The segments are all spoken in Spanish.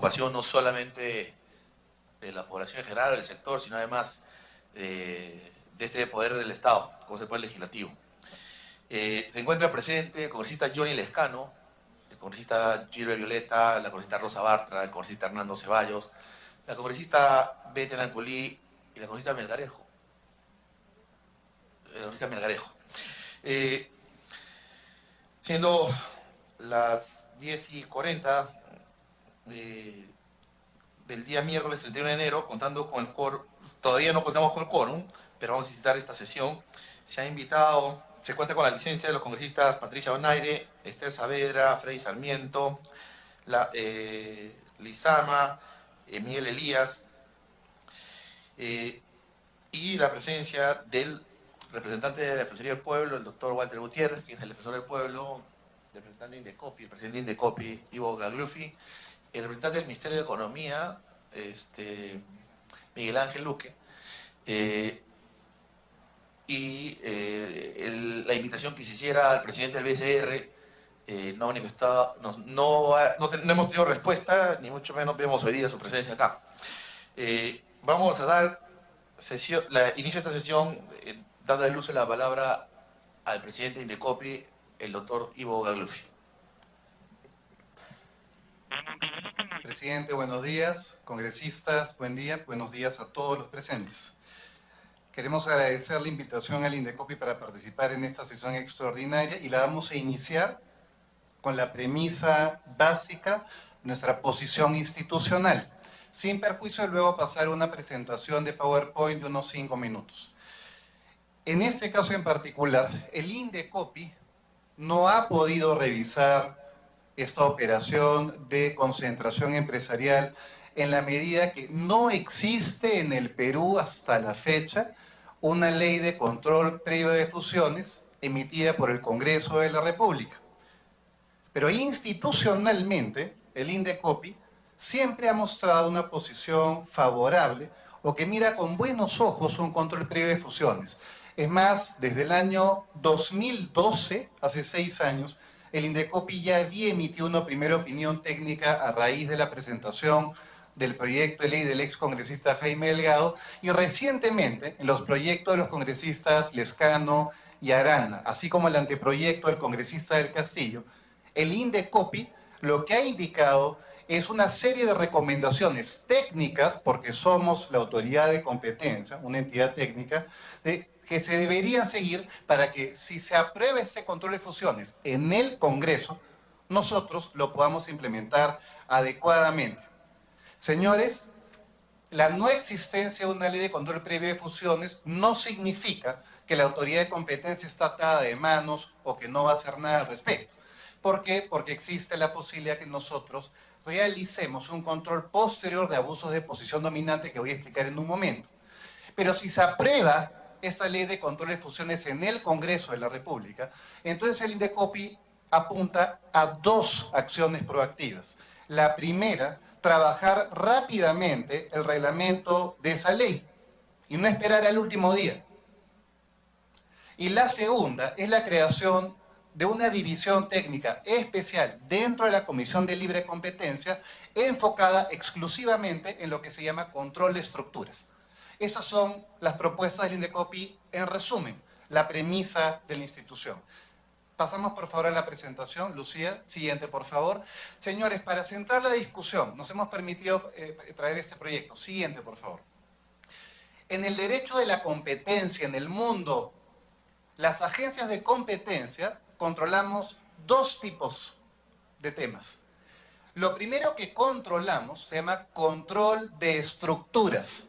preocupación no solamente de la población en general, del sector, sino además de este poder del Estado, como es el poder legislativo. Se encuentra presente el congresista Johnny Lescano, el congresista Gilbert Violeta, la congresista Rosa Bartra, el congresista Hernando Ceballos, la congresista Beten Ancolí y la congresista Melgarejo. Siendo las 10:40 del día miércoles 31 de enero, contando con el quórum, todavía no contamos con el quórum, pero vamos a citar esta sesión. Se cuenta con la licencia de los congresistas Patricia Bonaire, Esther Saavedra, Freddy Sarmiento, Lizama, Miguel Elías, y la presencia del representante de la Defensoría del Pueblo, el doctor Walter Gutiérrez, que es el defensor del pueblo, el representante de Indecopi, el presidente de Indecopi, Ivo Gagliuffi, el representante del Ministerio de Economía, Miguel Ángel Luque, la invitación que se hiciera al presidente del BCR no hemos tenido respuesta, ni mucho menos vemos hoy día su presencia acá. Vamos a dar inicio a esta sesión dándole luz a la palabra al presidente de Indecopi, el doctor Ivo Gagliuffi. Presidente, buenos días. Congresistas, buen día. Buenos días a todos los presentes. Queremos agradecer la invitación al Indecopi para participar en esta sesión extraordinaria y la vamos a iniciar con la premisa básica, nuestra posición institucional, sin perjuicio de luego pasar una presentación de PowerPoint de unos 5 minutos. En este caso en particular, el Indecopi no ha podido revisar esta operación de concentración empresarial en la medida que no existe en el Perú hasta la fecha una ley de control previo de fusiones emitida por el Congreso de la República. Pero institucionalmente, el Indecopi siempre ha mostrado una posición favorable o que mira con buenos ojos un control previo de fusiones. Es más, desde el año 2012, hace 6 años, el Indecopi ya había emitido una primera opinión técnica a raíz de la presentación del proyecto de ley del ex congresista Jaime Delgado y recientemente en los proyectos de los congresistas Lescano y Arana, así como el anteproyecto del congresista del Castillo, el Indecopi lo que ha indicado es una serie de recomendaciones técnicas, porque somos la autoridad de competencia, una entidad técnica, que se deberían seguir para que si se aprueba este control de fusiones en el Congreso, nosotros lo podamos implementar adecuadamente. Señores, la no existencia de una ley de control previo de fusiones no significa que la autoridad de competencia está atada de manos o que no va a hacer nada al respecto. ¿Por qué? Porque existe la posibilidad que nosotros realicemos un control posterior de abusos de posición dominante que voy a explicar en un momento. Pero si se aprueba esa ley de control de fusiones en el Congreso de la República, entonces el Indecopi apunta a 2 acciones proactivas. La primera, trabajar rápidamente el reglamento de esa ley y no esperar al último día. Y la segunda es la creación de una división técnica especial dentro de la Comisión de Libre Competencia enfocada exclusivamente en lo que se llama control de estructuras. Esas son las propuestas del Indecopi en resumen, la premisa de la institución. Pasamos por favor a la presentación. Lucía, siguiente por favor. Señores, para centrar la discusión, nos hemos permitido traer este proyecto. Siguiente por favor. En el derecho de la competencia en el mundo, las agencias de competencia controlamos 2 tipos de temas. Lo primero que controlamos se llama control de estructuras.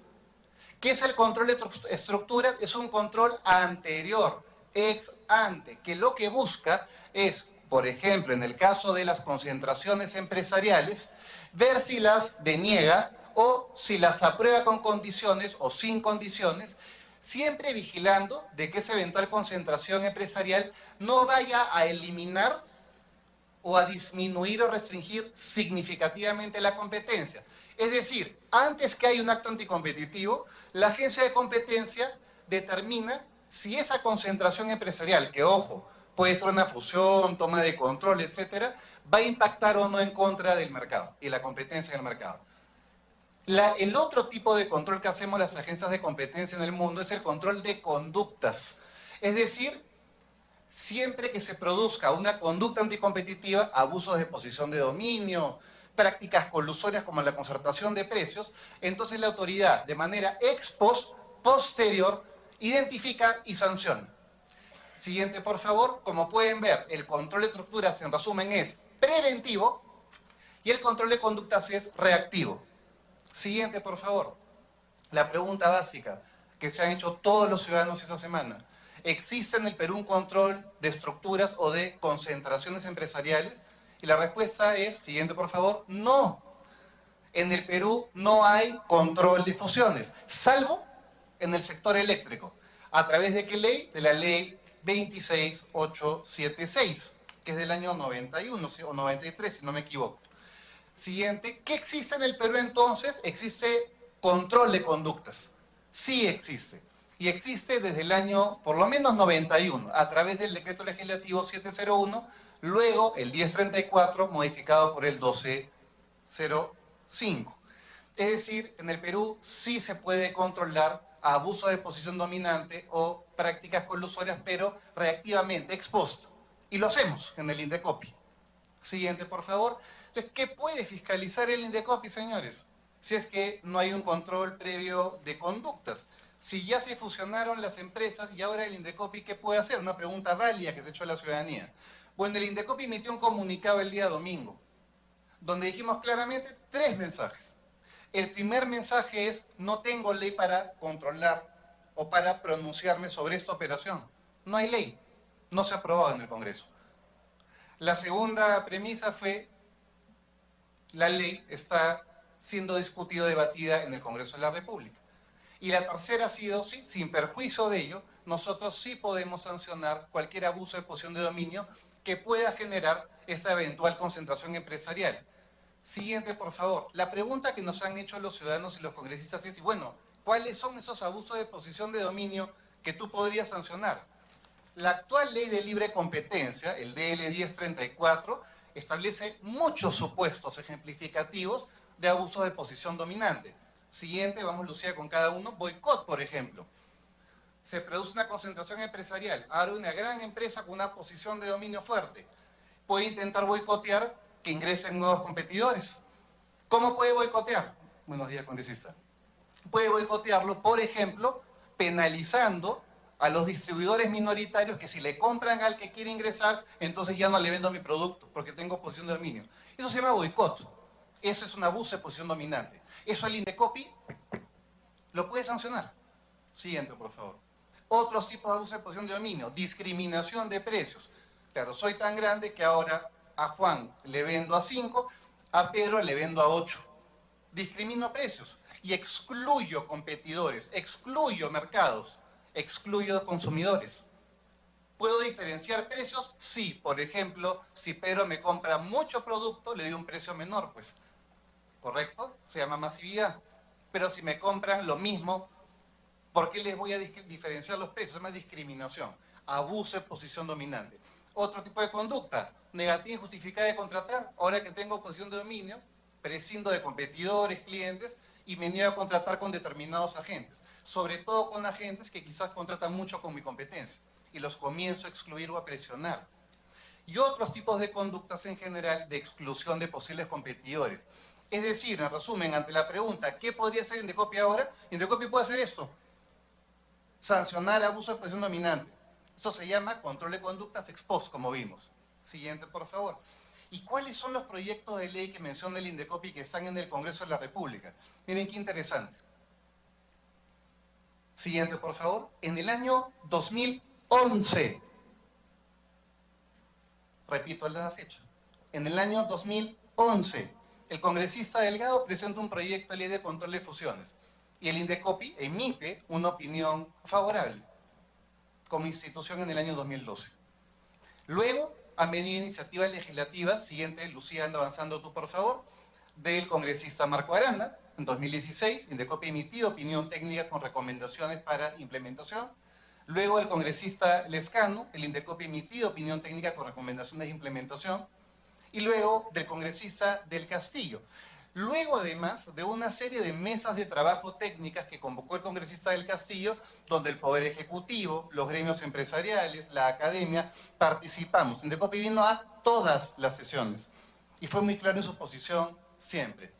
¿Qué es el control de estructuras? Es un control anterior, ex ante, que lo que busca es, por ejemplo, en el caso de las concentraciones empresariales, ver si las deniega o si las aprueba con condiciones o sin condiciones, siempre vigilando de que esa eventual concentración empresarial no vaya a eliminar o a disminuir o restringir significativamente la competencia. Es decir, antes que haya un acto anticompetitivo, la agencia de competencia determina si esa concentración empresarial, que ojo, puede ser una fusión, toma de control, etcétera, ¿va a impactar o no en contra del mercado y la competencia en el mercado? El otro tipo de control que hacemos las agencias de competencia en el mundo es el control de conductas. Es decir, siempre que se produzca una conducta anticompetitiva, abusos de posición de dominio, prácticas colusorias como la concertación de precios, entonces la autoridad, de manera ex post, posterior, identifica y sanciona. Siguiente, por favor. Como pueden ver, el control de estructuras, en resumen, es preventivo y el control de conductas es reactivo. Siguiente, por favor. La pregunta básica que se han hecho todos los ciudadanos esta semana. ¿Existe en el Perú un control de estructuras o de concentraciones empresariales? Y la respuesta es, siguiente por favor, no. En el Perú no hay control de fusiones, salvo en el sector eléctrico. ¿A través de qué ley? De la ley 26876, que es del año 91 o 93, si no me equivoco. Siguiente, ¿qué existe en el Perú entonces? Existe control de conductas. Sí existe. Y existe desde el año, por lo menos 91, a través del decreto legislativo 701, luego el 1034, modificado por el 1205. Es decir, en el Perú sí se puede controlar abuso de posición dominante o prácticas colusorias, pero reactivamente, ex post. Y lo hacemos en el Indecopi. Siguiente, por favor. Entonces, ¿qué puede fiscalizar el Indecopi, señores? Si es que no hay un control previo de conductas. Si ya se fusionaron las empresas y ahora el Indecopi, ¿qué puede hacer? Una pregunta válida que se echó a la ciudadanía. Bueno, el Indecopi emitió un comunicado el día domingo, donde dijimos claramente 3 mensajes. El primer mensaje es, no tengo ley para controlar o para pronunciarme sobre esta operación. No hay ley, no se ha aprobado en el Congreso. La segunda premisa fue, la ley está siendo discutida, debatida en el Congreso de la República. Y la tercera ha sido, sí, sin perjuicio de ello, nosotros sí podemos sancionar cualquier abuso de posición de dominio que pueda generar esa eventual concentración empresarial. Siguiente, por favor. La pregunta que nos han hecho los ciudadanos y los congresistas es, bueno, ¿cuáles son esos abusos de posición de dominio que tú podrías sancionar? La actual ley de libre competencia, el DL 1034, establece muchos supuestos ejemplificativos de abuso de posición dominante. Siguiente, vamos Lucía con cada uno. Boicot, por ejemplo. Se produce una concentración empresarial. Ahora una gran empresa con una posición de dominio fuerte puede intentar boicotear que ingresen nuevos competidores. ¿Cómo puede boicotear? Buenos días, congresista. Puede boicotearlo, por ejemplo, penalizando a los distribuidores minoritarios que si le compran al que quiere ingresar, entonces ya no le vendo mi producto porque tengo posición de dominio. Eso se llama boicot. Eso es un abuso de posición dominante. Eso el Indecopi lo puede sancionar. Siguiente, por favor. Otros tipos de abuso de posición de dominio. Discriminación de precios. Claro, soy tan grande que ahora a Juan le vendo a 5, a Pedro le vendo a 8. Discrimino precios y excluyo competidores, excluyo mercados, excluyo consumidores. ¿Puedo diferenciar precios? Sí. Por ejemplo, si Pedro me compra mucho producto, le doy un precio menor, pues. ¿Correcto? Se llama masividad. Pero si me compran lo mismo, ¿por qué les voy a diferenciar los precios? Se llama discriminación. Abuso de posición dominante. Otro tipo de conducta, negativa y justificada de contratar. Ahora que tengo posición de dominio, prescindo de competidores, clientes, y me niego a contratar con determinados agentes. Sobre todo con agentes que quizás contratan mucho con mi competencia. Y los comienzo a excluir o a presionar. Y otros tipos de conductas en general de exclusión de posibles competidores. Es decir, en resumen, ante la pregunta, ¿qué podría hacer Indecopi ahora? Indecopi puede hacer esto. Sancionar abuso de posición dominante. Eso se llama control de conductas ex post, como vimos. Siguiente, por favor. ¿Y cuáles son los proyectos de ley que menciona el Indecopi que están en el Congreso de la República? Miren qué interesante. Siguiente, por favor. En el año 2011, repito la fecha, en el año 2011, el congresista Delgado presenta un proyecto de ley de control de fusiones y el Indecopi emite una opinión favorable como institución en el año 2012. Luego han venido iniciativas legislativas, siguiente, Lucía, anda avanzando tú por favor, del congresista Marco Arana. En 2016, Indecopi emitió opinión técnica con recomendaciones para implementación. Luego el congresista Lescano, el Indecopi emitió opinión técnica con recomendaciones de implementación. y luego del congresista del Castillo. Luego, además, de una serie de mesas de trabajo técnicas que convocó el congresista del Castillo, donde el Poder Ejecutivo, los gremios empresariales, la academia, participamos. Indecopi vino a todas las sesiones y fue muy claro en su posición siempre.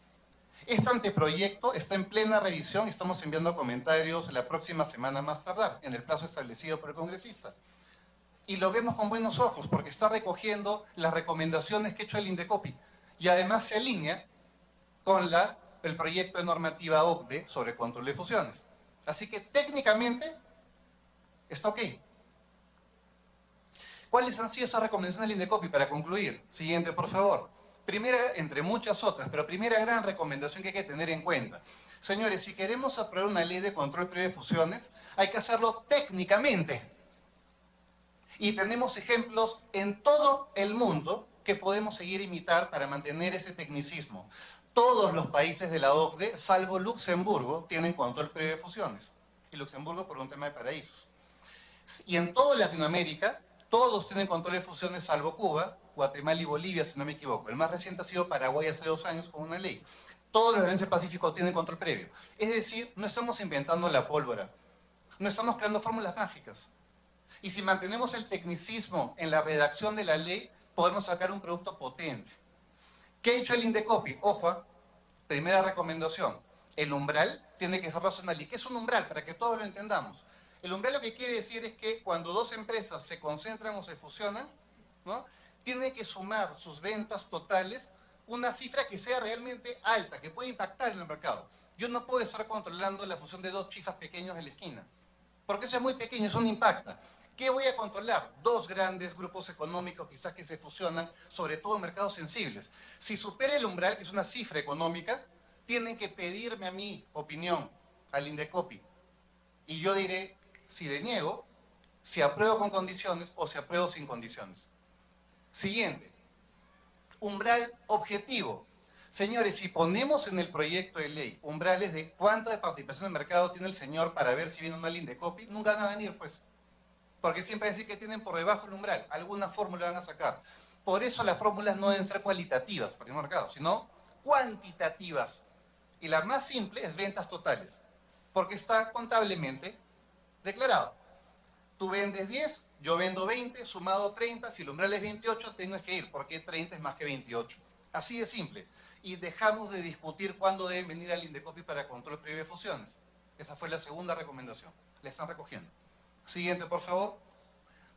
Este anteproyecto está en plena revisión y estamos enviando comentarios la próxima semana más tardar, en el plazo establecido por el congresista. Y lo vemos con buenos ojos porque está recogiendo las recomendaciones que ha hecho el Indecopi y además se alinea con el proyecto de normativa OCDE sobre control de fusiones. Así que técnicamente está ok. ¿Cuáles han sido esas recomendaciones del Indecopi para concluir? Siguiente, por favor. Primera, entre muchas otras, pero primera gran recomendación que hay que tener en cuenta. Señores, si queremos aprobar una ley de control previo de fusiones, hay que hacerlo técnicamente. Y tenemos ejemplos en todo el mundo que podemos seguir imitar para mantener ese tecnicismo. Todos los países de la OCDE, salvo Luxemburgo, tienen control previo de fusiones. Y Luxemburgo por un tema de paraísos. Y en toda Latinoamérica, todos tienen control de fusiones, salvo Cuba, Guatemala y Bolivia, si no me equivoco. El más reciente ha sido Paraguay hace 2 años con una ley. Todos los países del Pacífico tienen control previo. Es decir, no estamos inventando la pólvora. No estamos creando fórmulas mágicas. Y si mantenemos el tecnicismo en la redacción de la ley, podemos sacar un producto potente. ¿Qué ha hecho el Indecopi? Ojo, primera recomendación. El umbral tiene que ser razonable. ¿Y qué es un umbral? Para que todos lo entendamos. El umbral lo que quiere decir es que cuando 2 empresas se concentran o se fusionan, ¿no?, tiene que sumar sus ventas totales una cifra que sea realmente alta, que pueda impactar en el mercado. Yo no puedo estar controlando la fusión de 2 chifas pequeños en la esquina, porque eso es muy pequeño, eso no impacta. ¿Qué voy a controlar? 2 grandes grupos económicos quizás que se fusionan, sobre todo en mercados sensibles. Si supera el umbral, que es una cifra económica, tienen que pedirme a mi opinión, al Indecopi. Y yo diré si deniego, si apruebo con condiciones o si apruebo sin condiciones. Siguiente. Umbral objetivo. Señores, si ponemos en el proyecto de ley umbrales de cuánta de participación de mercado tiene el señor para ver si viene o no al Indecopi, nunca van a venir, pues. Porque siempre decir que tienen por debajo el umbral, alguna fórmula van a sacar. Por eso las fórmulas no deben ser cualitativas para el mercado, sino cuantitativas. Y la más simple es ventas totales, porque está contablemente declarado. Tú vendes 10, yo vendo 20, sumado 30, si el umbral es 28, tengo que ir, porque 30 es más que 28. Así de simple. Y dejamos de discutir cuándo deben venir al Indecopi para control previo de fusiones. Esa fue la segunda recomendación. La están recogiendo. Siguiente, por favor.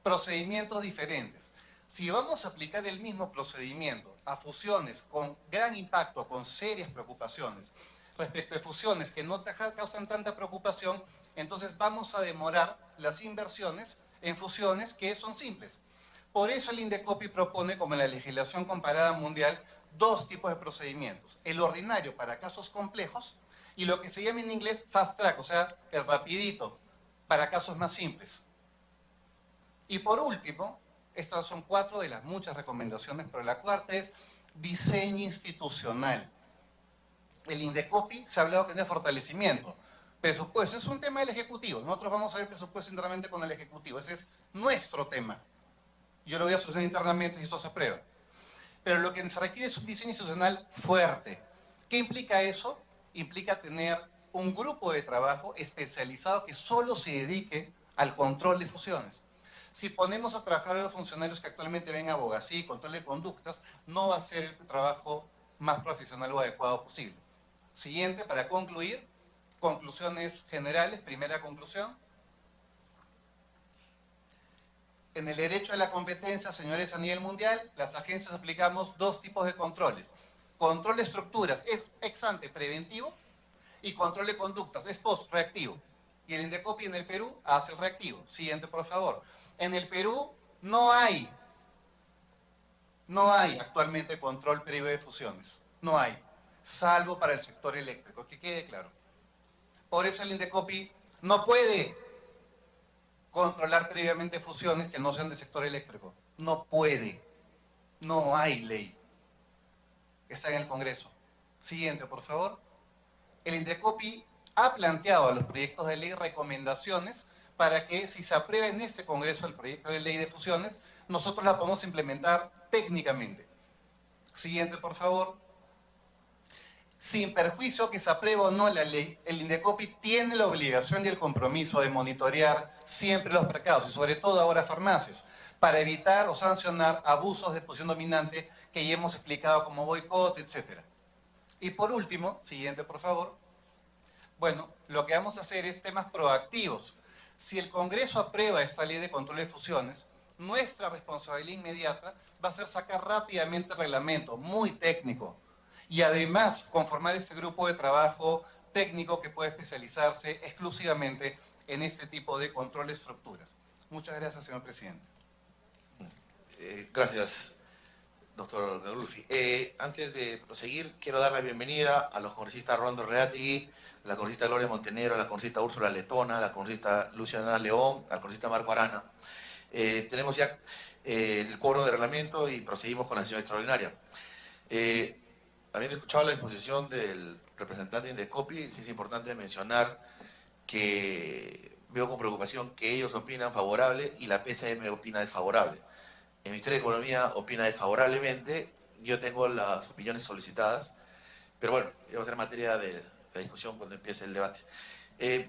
Procedimientos diferentes. Si vamos a aplicar el mismo procedimiento a fusiones con gran impacto, con serias preocupaciones, respecto de fusiones que no causan tanta preocupación, entonces vamos a demorar las inversiones en fusiones que son simples. Por eso el Indecopi propone, como en la legislación comparada mundial, 2 tipos de procedimientos. El ordinario para casos complejos y lo que se llama en inglés fast track, o sea, el rapidito, para casos más simples. Y por último, estas son 4 de las muchas recomendaciones, pero la cuarta es diseño institucional. El Indecopi se ha hablado que es de fortalecimiento. Presupuesto es un tema del Ejecutivo. Nosotros vamos a ver presupuesto internamente con el Ejecutivo. Ese es nuestro tema. Yo lo voy a solucionar internamente y eso se aprueba. Pero lo que se requiere es un diseño institucional fuerte. ¿Qué implica eso? Implica tener un grupo de trabajo especializado que solo se dedique al control de fusiones. Si ponemos a trabajar a los funcionarios que actualmente ven abogacía y control de conductas, no va a ser el trabajo más profesional o adecuado posible. Siguiente, para concluir, conclusiones generales. Primera conclusión. En el derecho a la competencia, señores, a nivel mundial, las agencias aplicamos 2 tipos de controles. Control de estructuras es ex ante preventivo y control de conductas es post reactivo. Y el Indecopi en el Perú hace el reactivo. Siguiente, por favor. En el Perú no hay actualmente control previo de fusiones. No hay. Salvo para el sector eléctrico, que quede claro. Por eso el Indecopi no puede controlar previamente fusiones que no sean del sector eléctrico. No puede. No hay ley. Está en el Congreso. Siguiente, por favor. El Indecopi ha planteado a los proyectos de ley recomendaciones para que si se aprueba en este Congreso el proyecto de ley de fusiones, nosotros la podemos implementar técnicamente. Siguiente, por favor. Sin perjuicio que se apruebe o no la ley, el INDECOPI tiene la obligación y el compromiso de monitorear siempre los mercados, y sobre todo ahora farmacias, para evitar o sancionar abusos de posición dominante que ya hemos explicado como boicot, etc. Y por último, siguiente por favor, bueno, lo que vamos a hacer es temas proactivos. Si el Congreso aprueba esta ley de control de fusiones, nuestra responsabilidad inmediata va a ser sacar rápidamente el reglamento, muy técnico, y además conformar este grupo de trabajo técnico que puede especializarse exclusivamente en este tipo de control de estructuras. Muchas gracias, señor presidente. Gracias, doctor Gagulfi. Antes de proseguir, quiero dar la bienvenida a los congresistas Rolando Reategui, a la congresista Gloria Montenegro, a la congresista Úrsula Letona, a la congresista Luciana León, al congresista Marco Arana. Tenemos ya el quórum de reglamento y proseguimos con la sesión extraordinaria. Habiendo escuchado la exposición del representante de INDECOPI, sí es importante mencionar que veo con preocupación que ellos opinan favorable y la PCM opina desfavorable. El Ministerio de Economía opina desfavorablemente, yo tengo las opiniones solicitadas, pero bueno, vamos a hacer materia de discusión cuando empiece el debate.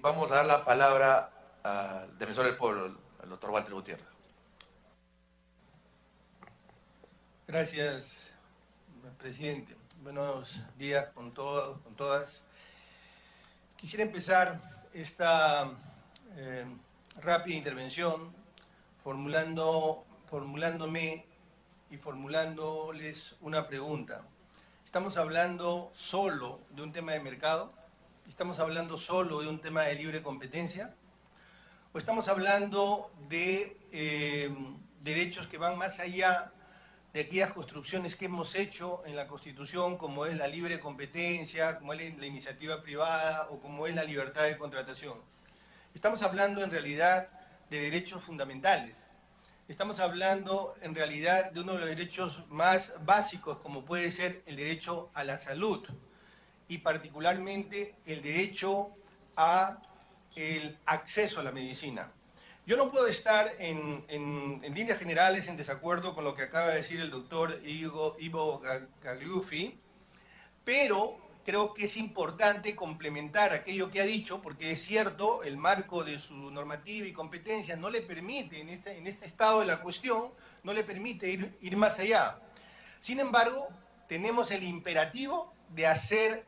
Vamos a dar la palabra al defensor del pueblo, al doctor Walter Gutiérrez. Gracias, presidente. Buenos días con todos, con todas. Quisiera empezar esta rápida intervención formulándome y formulándoles una pregunta. ¿Estamos hablando solo de un tema de mercado? ¿Estamos hablando solo de un tema de libre competencia? ¿O estamos hablando de derechos que van más allá de aquellas construcciones que hemos hecho en la Constitución, como es la libre competencia, como es la iniciativa privada o como es la libertad de contratación? Estamos hablando en realidad de derechos fundamentales. Estamos hablando en realidad de uno de los derechos más básicos, como puede ser el derecho a la salud y particularmente el derecho a el acceso a la medicina. Yo no puedo estar en líneas generales en desacuerdo con lo que acaba de decir el doctor Ivo Gagulfi, pero creo que es importante complementar aquello que ha dicho, porque es cierto, el marco de su normativa y competencia no le permite, en este estado de la cuestión, no le permite ir más allá. Sin embargo, tenemos el imperativo de hacer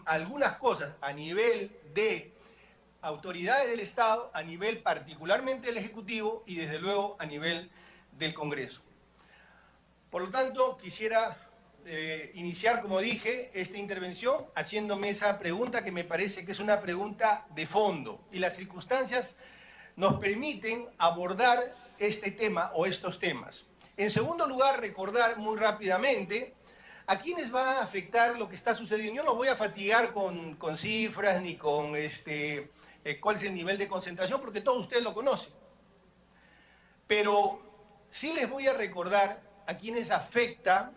algunas cosas a nivel de autoridades del Estado, a nivel particularmente del Ejecutivo y desde luego a nivel del Congreso. Por lo tanto, quisiera iniciar, como dije, esta intervención haciéndome esa pregunta que me parece que es una pregunta de fondo y las circunstancias nos permiten abordar este tema o estos temas. En segundo lugar, recordar muy rápidamente a quiénes va a afectar lo que está sucediendo. Yo no voy a fatigar con cifras ni con cuál es el nivel de concentración, porque todos ustedes lo conocen. Pero sí les voy a recordar a quienes afecta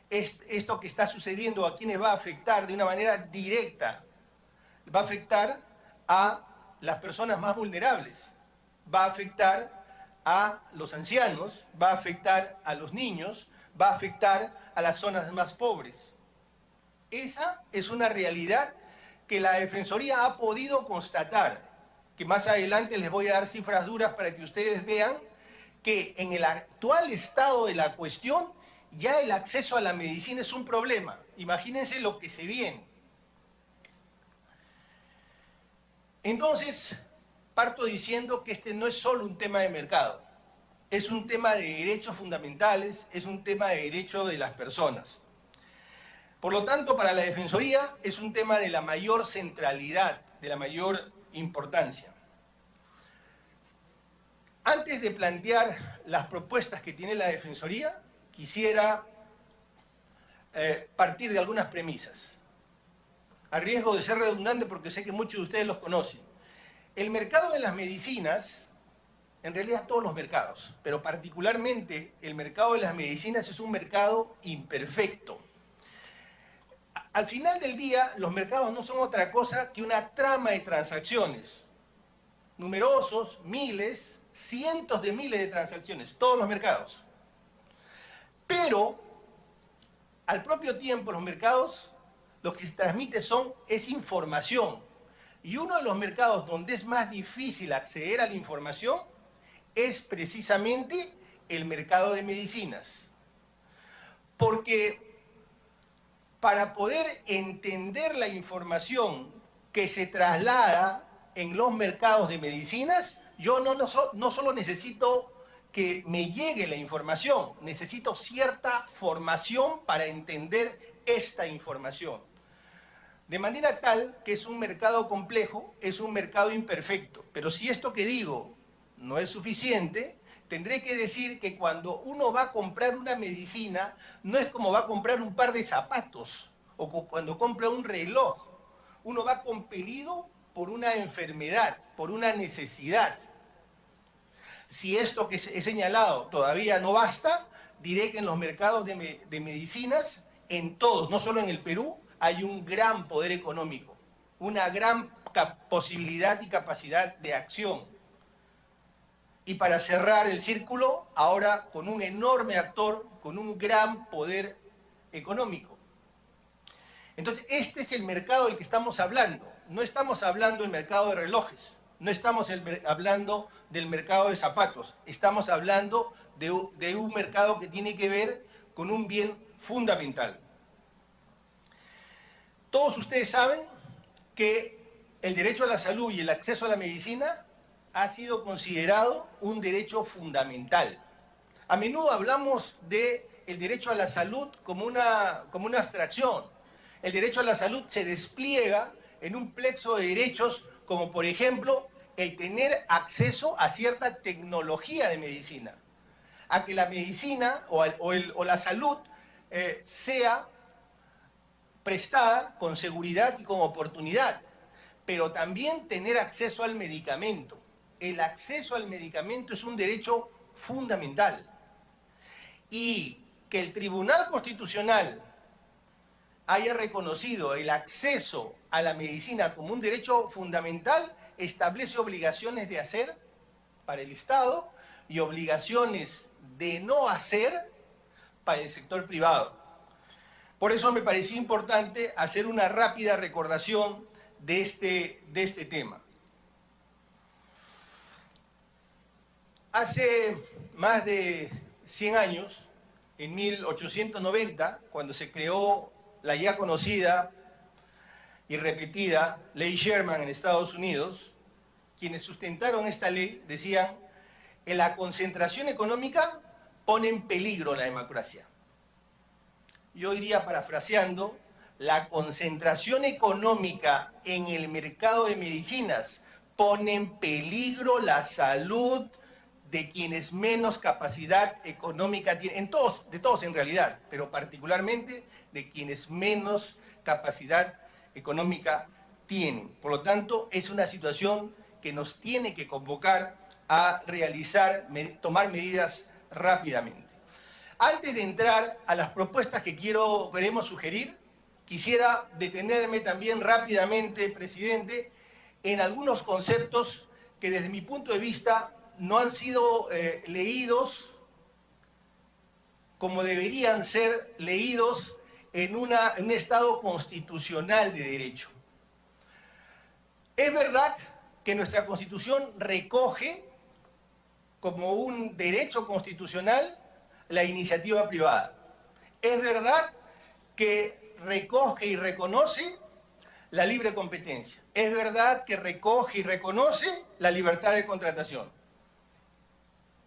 esto que está sucediendo, a quienes va a afectar de una manera directa. Va a afectar a las personas más vulnerables, va a afectar a los ancianos, va a afectar a los niños, va a afectar a las zonas más pobres. Esa es una realidad que la Defensoría ha podido constatar, que más adelante les voy a dar cifras duras para que ustedes vean que en el actual estado de la cuestión ya el acceso a la medicina es un problema. Imagínense lo que se viene. Entonces, parto diciendo que este no es solo un tema de mercado, es un tema de derechos fundamentales, es un tema de derechos de las personas. Por lo tanto, para la Defensoría es un tema de la mayor centralidad, de la mayor importancia. Antes de plantear las propuestas que tiene la Defensoría, quisiera partir de algunas premisas, a riesgo de ser redundante porque sé que muchos de ustedes los conocen. El mercado de las medicinas, en realidad todos los mercados, pero particularmente el mercado de las medicinas es un mercado imperfecto. Al final del día, los mercados no son otra cosa que una trama de transacciones. Numerosos, miles, cientos de miles de transacciones, todos los mercados. Pero al propio tiempo los mercados lo que se transmite es información. Y uno de los mercados donde es más difícil acceder a la información es precisamente el mercado de medicinas. Porque para poder entender la información que se traslada en los mercados de medicinas, yo no solo necesito que me llegue la información, necesito cierta formación para entender esta información. De manera tal que es un mercado complejo, es un mercado imperfecto. Pero si esto que digo no es suficiente, tendré que decir que cuando uno va a comprar una medicina, no es como va a comprar un par de zapatos o cuando compra un reloj. Uno va compelido por una enfermedad, por una necesidad. Si esto que he señalado todavía no basta, diré que en los mercados de medicinas, en todos, no solo en el Perú, hay un gran poder económico, una gran posibilidad y capacidad de acción. Y para cerrar el círculo, ahora con un enorme actor, con un gran poder económico. Entonces, este es el mercado del que estamos hablando. No estamos hablando del mercado de relojes, no estamos hablando del mercado de zapatos, estamos hablando de un mercado que tiene que ver con un bien fundamental. Todos ustedes saben que el derecho a la salud y el acceso a la medicina ha sido considerado un derecho fundamental. A menudo hablamos del derecho a la salud como una abstracción. El derecho a la salud se despliega en un plexo de derechos como, por ejemplo, el tener acceso a cierta tecnología de medicina, a que la medicina o la salud sea prestada con seguridad y con oportunidad, pero también tener acceso al medicamento. El acceso al medicamento es un derecho fundamental. Y que el Tribunal Constitucional haya reconocido el acceso a la medicina como un derecho fundamental establece obligaciones de hacer para el Estado y obligaciones de no hacer para el sector privado. Por eso me pareció importante hacer una rápida recordación de este tema. Hace más de 100 años, en 1890, cuando se creó la ya conocida y repetida Ley Sherman en Estados Unidos, quienes sustentaron esta ley decían que la concentración económica pone en peligro la democracia. Yo iría parafraseando, la concentración económica en el mercado de medicinas pone en peligro la salud de quienes menos capacidad económica tienen, de todos en realidad, pero particularmente de quienes menos capacidad económica tienen. Por lo tanto, es una situación que nos tiene que convocar a tomar medidas rápidamente. Antes de entrar a las propuestas que queremos sugerir, quisiera detenerme también rápidamente, presidente, en algunos conceptos que desde mi punto de vista no han sido leídos como deberían ser leídos en un Estado constitucional de derecho. Es verdad que nuestra Constitución recoge como un derecho constitucional la iniciativa privada. Es verdad que recoge y reconoce la libre competencia. Es verdad que recoge y reconoce la libertad de contratación.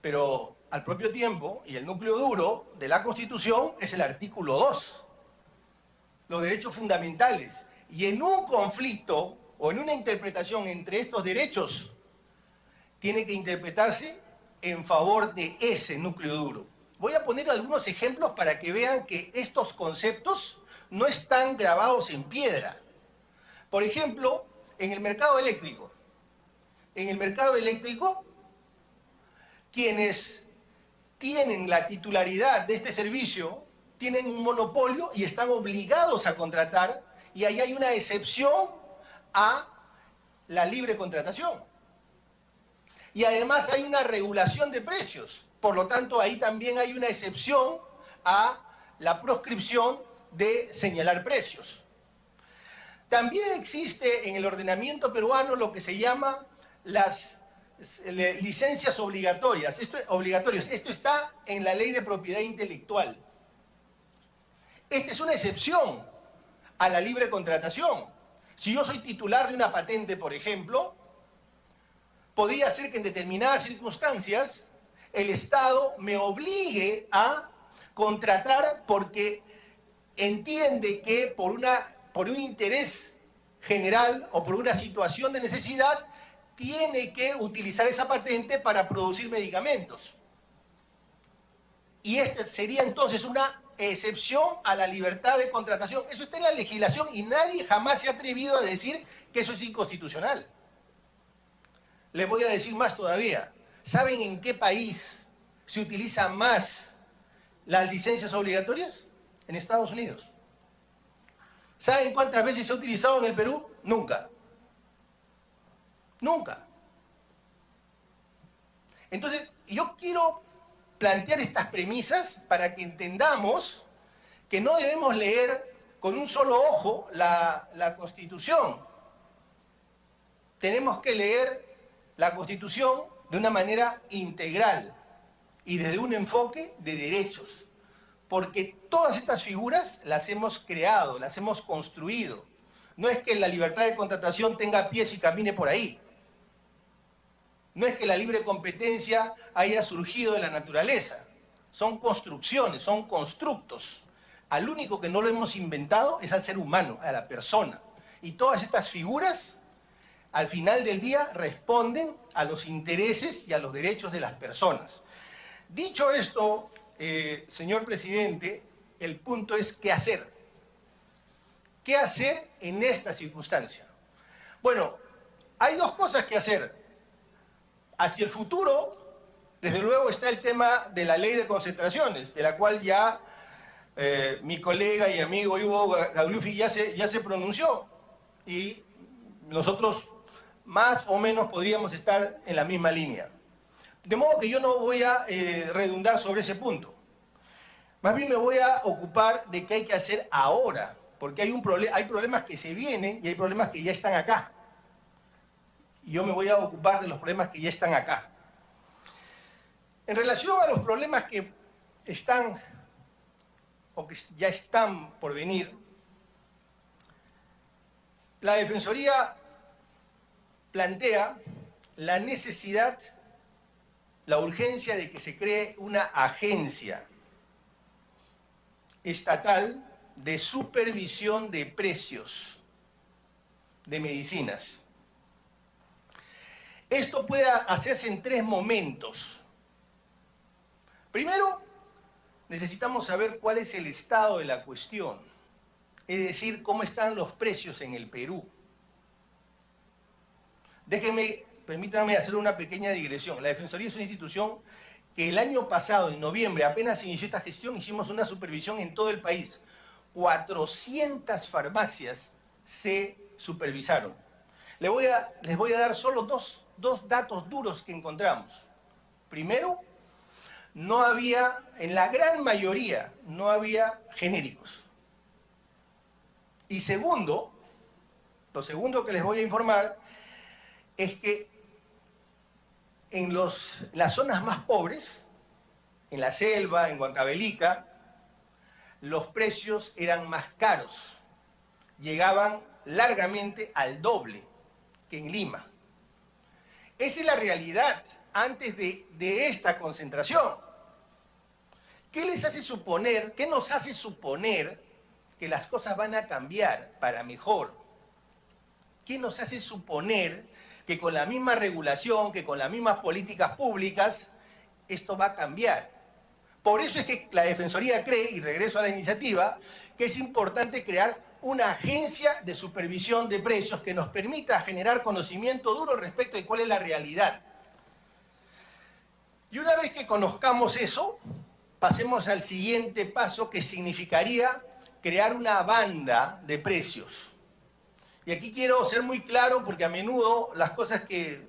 Pero al propio tiempo, y el núcleo duro de la Constitución es el artículo 2, los derechos fundamentales. Y en un conflicto o en una interpretación entre estos derechos, tiene que interpretarse en favor de ese núcleo duro. Voy a poner algunos ejemplos para que vean que estos conceptos no están grabados en piedra. Por ejemplo, en el mercado eléctrico. En el mercado eléctrico, quienes tienen la titularidad de este servicio tienen un monopolio y están obligados a contratar, y ahí hay una excepción a la libre contratación. Y además hay una regulación de precios. Por lo tanto, ahí también hay una excepción a la proscripción de señalar precios. También existe en el ordenamiento peruano lo que se llama las licencias obligatorias. Esto está en la Ley de Propiedad Intelectual. Esta es una excepción a la libre contratación. Si yo soy titular de una patente, por ejemplo, podría ser que en determinadas circunstancias el Estado me obligue a contratar porque entiende que por un interés general o por una situación de necesidad tiene que utilizar esa patente para producir medicamentos. Y esta sería entonces una excepción a la libertad de contratación. Eso está en la legislación y nadie jamás se ha atrevido a decir que eso es inconstitucional. Les voy a decir más todavía. ¿Saben en qué país se utilizan más las licencias obligatorias? En Estados Unidos. ¿Saben cuántas veces se ha utilizado en el Perú? Nunca. Nunca. Entonces, yo quiero plantear estas premisas para que entendamos que no debemos leer con un solo ojo la Constitución. Tenemos que leer la Constitución de una manera integral y desde un enfoque de derechos. Porque todas estas figuras las hemos creado, las hemos construido. No es que la libertad de contratación tenga pies y camine por ahí. No es que la libre competencia haya surgido de la naturaleza. Son construcciones, son constructos. Al único que no lo hemos inventado es al ser humano, a la persona. Y todas estas figuras, al final del día, responden a los intereses y a los derechos de las personas. Dicho esto, señor presidente, el punto es qué hacer. ¿Qué hacer en esta circunstancia? Bueno, hay dos cosas que hacer. Hacia el futuro, desde luego está el tema de la ley de concentraciones, de la cual ya mi colega y amigo Ivo Gagliuffi ya se pronunció. Y nosotros más o menos podríamos estar en la misma línea. De modo que yo no voy a redundar sobre ese punto. Más bien me voy a ocupar de qué hay que hacer ahora, porque hay problemas que se vienen y hay problemas que ya están acá. Y yo me voy a ocupar de los problemas que ya están acá. En relación a los problemas que están o que ya están por venir, la Defensoría plantea la necesidad, la urgencia de que se cree una agencia estatal de supervisión de precios de medicinas. Esto puede hacerse en tres momentos. Primero, necesitamos saber cuál es el estado de la cuestión, es decir, cómo están los precios en el Perú. Permítanme hacer una pequeña digresión. La Defensoría es una institución que el año pasado, en noviembre, apenas inició esta gestión, hicimos una supervisión en todo el país. 400 farmacias se supervisaron. Les voy a dar solo dos datos duros que encontramos. Primero, no había, en la gran mayoría, no había genéricos. Y segundo, lo segundo que les voy a informar es que en las zonas más pobres, en la selva, en Huancavelica, los precios eran más caros. Llegaban largamente al doble que en Lima. Esa es la realidad antes de esta concentración. ¿Qué les hace suponer, qué nos hace suponer que las cosas van a cambiar para mejor? ¿Qué nos hace suponer que con la misma regulación, que con las mismas políticas públicas, esto va a cambiar? Por eso es que la Defensoría cree, y regreso a la iniciativa, que es importante crear una agencia de supervisión de precios que nos permita generar conocimiento duro respecto de cuál es la realidad. Y una vez que conozcamos eso, pasemos al siguiente paso, que significaría crear una banda de precios. Y aquí quiero ser muy claro porque a menudo las cosas que...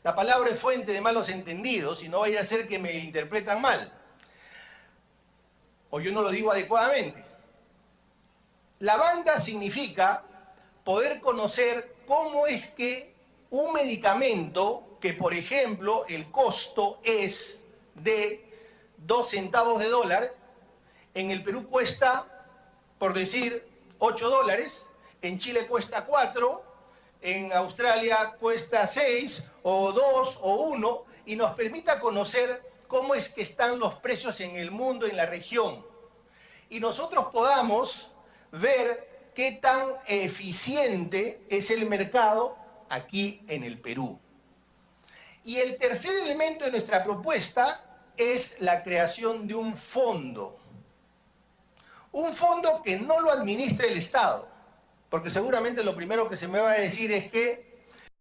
La palabra es fuente de malos entendidos y no vaya a ser que me interpretan mal. O yo no lo digo adecuadamente. Lavanda significa poder conocer cómo es que un medicamento que, por ejemplo, el costo es de 2 centavos de dólar, en el Perú cuesta, por decir, $8, en Chile cuesta 4, en Australia cuesta 6, o 2, o 1, y nos permita conocer cómo es que están los precios en el mundo, en la región. Y nosotros podamos ver qué tan eficiente es el mercado aquí en el Perú. Y el tercer elemento de nuestra propuesta es la creación de un fondo. Un fondo que no lo administre el Estado, porque seguramente lo primero que se me va a decir es que